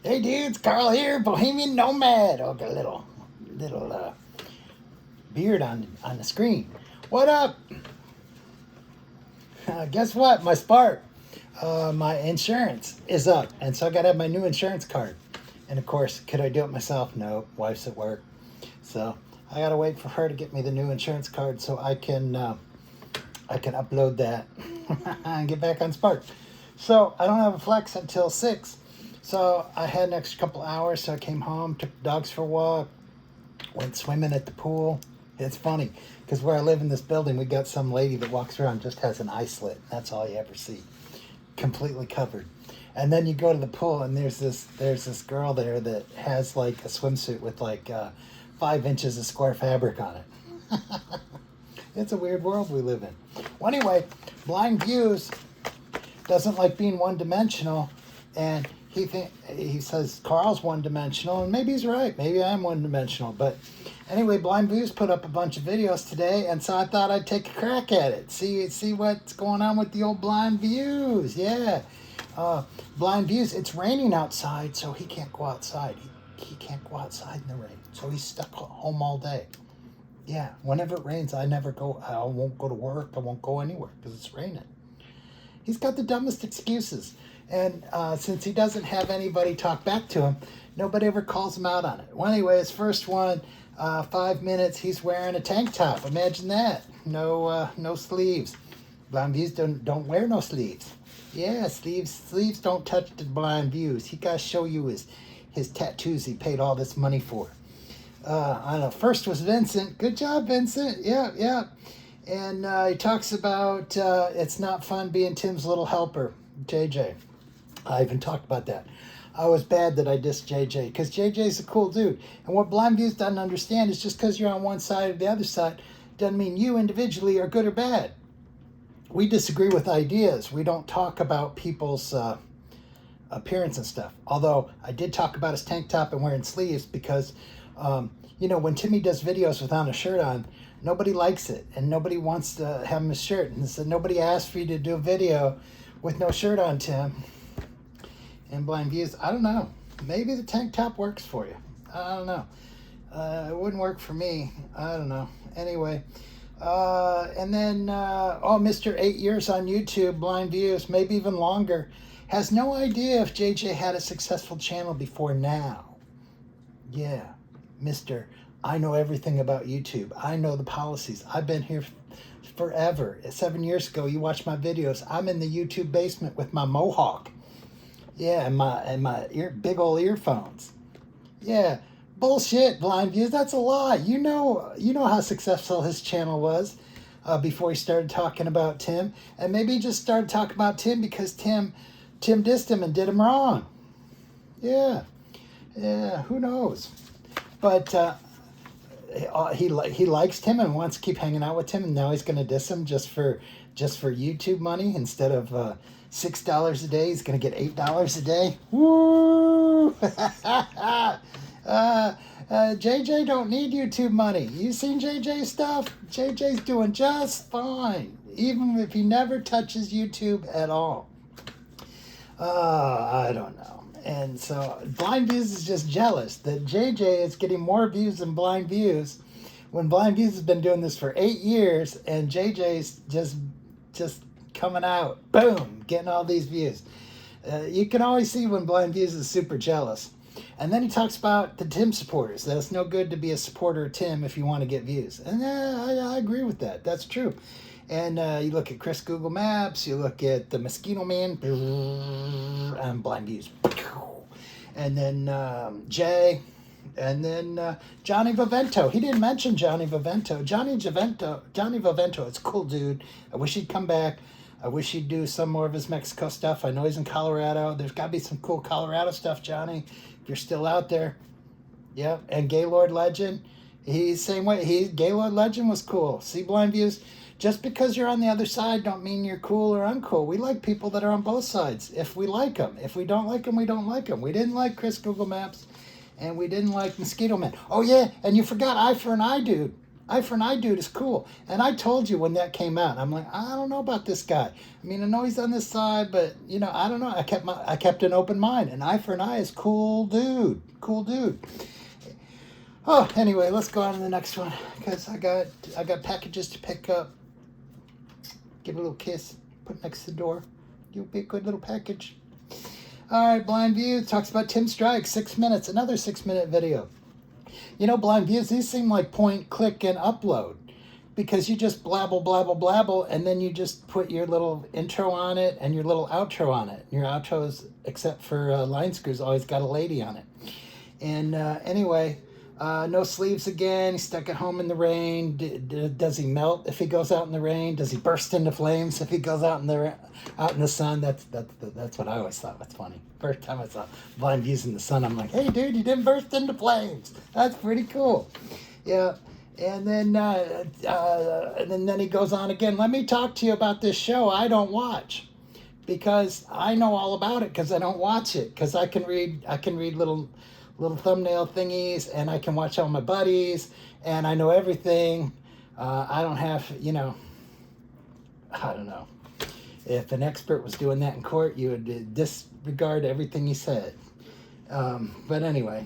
Hey dudes, Carl here, Bohemian Nomad. Oh, got a little beard on the screen. What up? Guess what? My Spark, my insurance is up, and so I gotta have my new insurance card. And of course, could I do it myself? No, wife's at work, so I gotta wait for her to get me the new insurance card so I can upload that and get back on Spark. So I don't have a flex until 6. So I had an extra couple hours, so I came home, took the dogs for a walk, went swimming at the pool. It's funny, because where I live in this building, we got some lady that walks around, just has an eye slit. That's all you ever see. Completely covered. And then you go to the pool, and there's this girl there that has like a swimsuit with like 5 inches of square fabric on it. It's a weird world we live in. Well, anyway, Blind Views doesn't like being one-dimensional, and he says Carl's one-dimensional, and maybe he's right. Maybe I'm one-dimensional. But anyway, Blind Views put up a bunch of videos today, and so I thought I'd take a crack at it. See what's going on with the old Blind Views. Yeah. Blind Views, it's raining outside, so he can't go outside. He can't go outside in the rain, so he's stuck home all day. Yeah, whenever it rains, I won't go to work. I won't go anywhere because it's raining. He's got the dumbest excuses. And since he doesn't have anybody talk back to him, nobody ever calls him out on it. Well, anyway, his first one, 5 minutes, he's wearing a tank top. Imagine that. No sleeves. Blind Views don't wear no sleeves. Yeah, sleeves don't touch the Blind Views. He got to show you his tattoos he paid all this money for. I don't know. First was Vincent. Good job, Vincent. Yeah. And he talks about it's not fun being Tim's little helper, JJ. I even talked about that. I was bad that I dissed JJ because JJ's a cool dude. And what Blind Views doesn't understand is just because you're on one side or the other side doesn't mean you individually are good or bad. We disagree with ideas. We don't talk about people's appearance and stuff. Although I did talk about his tank top and wearing sleeves because, when Timmy does videos without a shirt on, nobody likes it and nobody wants to have him a shirt. And so nobody asked for you to do a video with no shirt on, Tim. And Blind Views, I don't know. Maybe the tank top works for you. I don't know. It wouldn't work for me. I don't know. Anyway. And then, Mr. 8 years on YouTube, Blind Views, maybe even longer, has no idea if JJ had a successful channel before now. Yeah. Mr. I know everything about YouTube. I know the policies. I've been here forever. 7 years ago, you watch my videos. I'm in the YouTube basement with my mohawk. Yeah, and my big old earphones. Yeah, bullshit, Blind Views. That's a lie. You know how successful his channel was before he started talking about Tim, and maybe he just started talking about Tim because Tim dissed him and did him wrong. Yeah, who knows? But he likes Tim and wants to keep hanging out with Tim, and now he's going to diss him just for YouTube money instead of $6 a day. He's going to get $8 a day. Woo! JJ don't need YouTube money. You seen JJ's stuff? JJ's doing just fine, even if he never touches YouTube at all. I don't know. And so Blind Views is just jealous that JJ is getting more views than Blind Views when Blind Views has been doing this for 8 years and JJ's just coming out, boom, getting all these views. You can always see when Blind Views is super jealous. And then he talks about the Tim supporters, that it's no good to be a supporter of Tim if you want to get views. And I agree with that. That's true. And you look at Chris Google Maps, you look at the Mosquito Man, and Blind Views. And then Jay, and then Johnny Vivento. He didn't mention Johnny Vivento. Johnny Vivento, it's a cool dude. I wish he'd come back. I wish he'd do some more of his Mexico stuff. I know he's in Colorado. There's got to be some cool Colorado stuff, Johnny, if you're still out there. Yeah, and Gaylord Legend, he's the same way. Gaylord Legend was cool. See, Blind Views, just because you're on the other side don't mean you're cool or uncool. We like people that are on both sides if we like them. If we don't like them, we don't like them. We didn't like Chris Google Maps, and we didn't like Mosquito Man. Oh, yeah, and you forgot Eye for an Eye Dude. Eye for an eye dude is cool. And I told you when that came out, I'm like, I don't know about this guy. I mean, I know he's on this side, but you know, I don't know. I kept an open mind. And eye for an eye is cool dude. Cool dude. Oh, anyway, let's go on to the next one because I got packages to pick up. Give a little kiss. Put next to the door. You'll be a good little package. All right, Blind View talks about Tim Strike, 6 minutes, another 6-minute video. You know, Blind Views, these seem like point, click, and upload because you just blabble, blabble, blabble, and then you just put your little intro on it and your little outro on it. Your outros, except for line screws, always got a lady on it. And anyway, no sleeves again. He's stuck at home in the rain. Does he melt if he goes out in the rain? Does he burst into flames if he goes out in the sun? That's what I always thought was funny. First time I saw Blind Views in the sun, I'm like, hey, dude, you didn't burst into flames. That's pretty cool. Yeah. And then he goes on again. Let me talk to you about this show I don't watch because I know all about it because I don't watch it because I can read little thumbnail thingies and I can watch all my buddies and I know everything. I don't have, I don't know. If an expert was doing that in court, you would disregard everything he said. But anyway,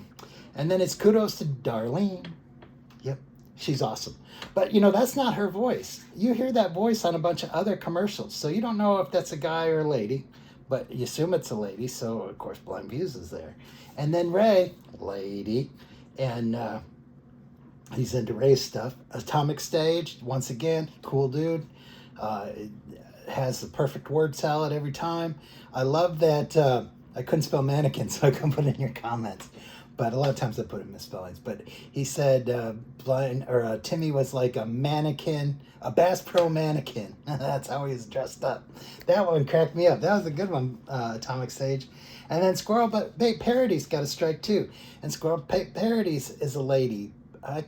and then it's kudos to Darlene. Yep, she's awesome. But, that's not her voice. You hear that voice on a bunch of other commercials, so you don't know if that's a guy or a lady, but you assume it's a lady, so, of course, Blind Views is there. And then Ray, lady, and he's into Ray's stuff. Atomic Stage, once again, cool dude. Has the perfect word salad every time. I love that. I couldn't spell mannequin, so I couldn't put it in your comments. But a lot of times I put in misspellings. But he said Timmy was like a mannequin, a Bass Pro mannequin. That's how he was dressed up. That one cracked me up. That was a good one, Atomic Stage. And then Squirrel Bait Parodies got a strike too. And Squirrel Bait Parodies is a lady. I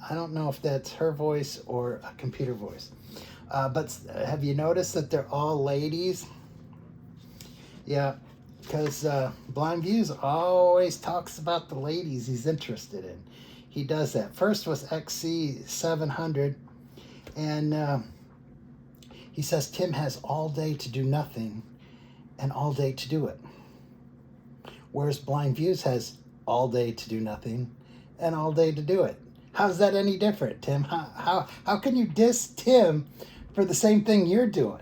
don't know if that's her voice or a computer voice. But have you noticed that they're all ladies? Yeah, because Blind Views always talks about the ladies he's interested in. He does that. First was XC700, and he says Tim has all day to do nothing and all day to do it. Whereas Blind Views has all day to do nothing and all day to do it. How's that any different, Tim? How can you diss Tim for the same thing you're doing?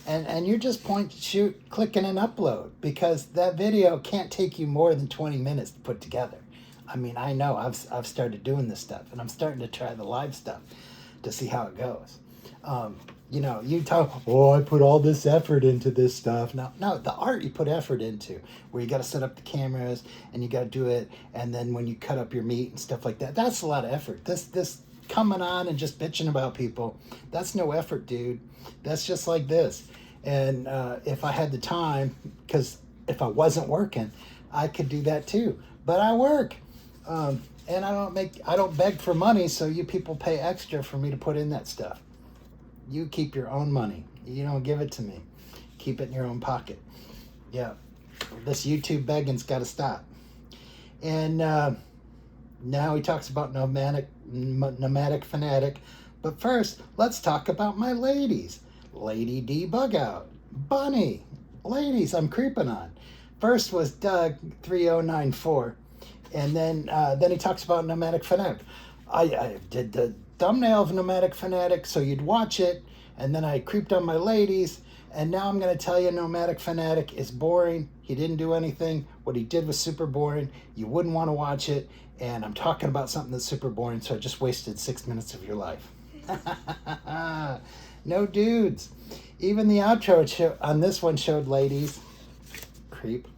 And you're just point, shoot, clicking and upload because that video can't take you more than 20 minutes to put together. I mean, I know I've started doing this stuff and I'm starting to try the live stuff to see how it goes. You talk, I put all this effort into this stuff. No, the art you put effort into, where you got to set up the cameras and you got to do it. And then when you cut up your meat and stuff like that, that's a lot of effort. This coming on and just bitching about people, that's no effort, dude. That's just like this. And if I had the time, because if I wasn't working, I could do that too. But I work. And I don't beg for money, so you people pay extra for me to put in that stuff. You keep your own money. You don't give it to me. Keep it in your own pocket. Yeah. This YouTube begging's got to stop. And now he talks about nomadic fanatic. But first, let's talk about my ladies. Lady D Bug Out. Bunny. Ladies, I'm creeping on. First was Doug 3094. And then he talks about Nomadic Fanatic. I did the thumbnail of Nomadic Fanatic so you'd watch it, and then I creeped on my ladies, and now I'm going to tell you Nomadic Fanatic is boring. He didn't do anything. What he did was super boring. You wouldn't want to watch it, and I'm talking about something that's super boring, so I just wasted 6 minutes of your life. No dudes. Even the outro on this one showed ladies. Creep.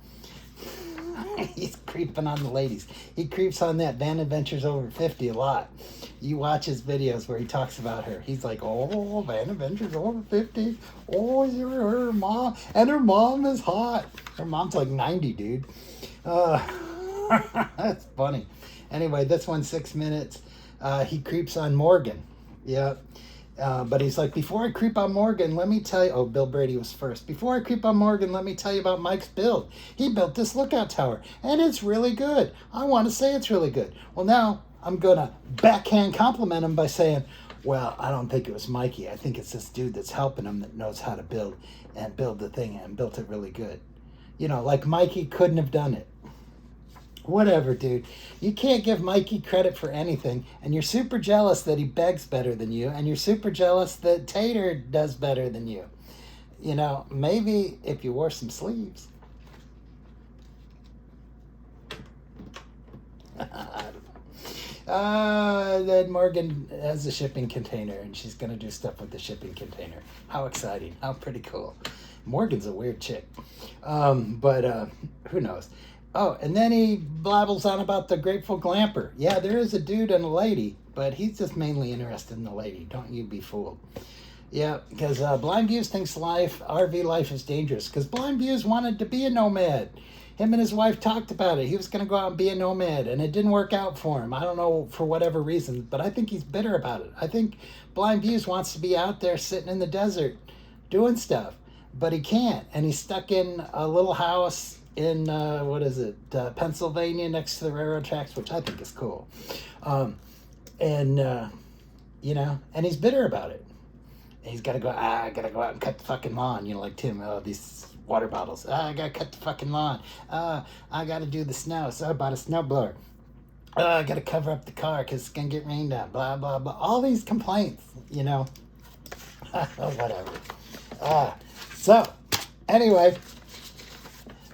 He's creeping on the ladies. He creeps on that Van Adventures Over 50 a lot. You watch his videos where he talks about her. He's like, oh, Van Adventures Over 50. Oh, her mom. And her mom is hot. Her mom's like 90, dude. That's funny. Anyway, this one's 6 minutes. He creeps on Morgan. Yep. But he's like, before I creep on Morgan, let me tell you... Oh, Bill Brady was first. Before I creep on Morgan, let me tell you about Mike's build. He built this lookout tower, and it's really good. I want to say it's really good. Well, now, I'm going to backhand compliment him by saying, well, I don't think it was Mikey. I think it's this dude that's helping him that knows how to build the thing and built it really good. You know, like Mikey couldn't have done it. Whatever, dude. You can't give Mikey credit for anything, and you're super jealous that he begs better than you, and you're super jealous that Tater does better than you. You know, maybe if you wore some sleeves. Then Morgan has a shipping container, and she's going to do stuff with the shipping container. How exciting. How pretty cool. Morgan's a weird chick. But who knows? Oh, and then he blabbles on about the Grateful Glamper. Yeah, there is a dude and a lady, but he's just mainly interested in the lady. Don't you be fooled. Yeah, because Blind Views thinks RV life is dangerous. Because Blind Views wanted to be a nomad. Him and his wife talked about it. He was going to go out and be a nomad, and it didn't work out for him. I don't know for whatever reason, but I think he's bitter about it. I think Blind Views wants to be out there sitting in the desert doing stuff, but he can't. And he's stuck in a little house in, Pennsylvania next to the railroad tracks, which I think is cool. And he's bitter about it. And he's got to go, I got to go out and cut the fucking lawn. You know, like Tim, these water bottles. I got to cut the fucking lawn. I got to do the snow. So I bought a snowblower. I got to cover up the car because it's going to get rained on. Blah, blah, blah. All these complaints, you know. Whatever. So, anyway,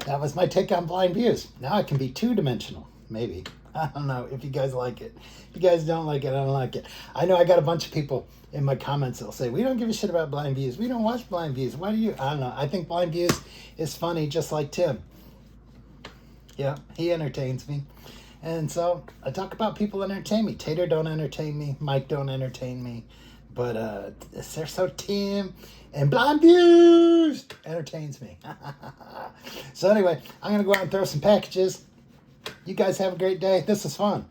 that was my take on Blind Views. Now I can be two-dimensional, maybe. I don't know if you guys like it. If you guys don't like it, I don't like it. I know I got a bunch of people in my comments that'll say, we don't give a shit about Blind Views. We don't watch Blind Views. Why do you? I don't know. I think Blind Views is funny just like Tim. Yeah, he entertains me. And so I talk about people that entertain me. Tater don't entertain me. Mike don't entertain me. But they're so Tim. And Blind Views entertains me. So anyway, I'm going to go out and throw some packages. You guys have a great day. This is fun.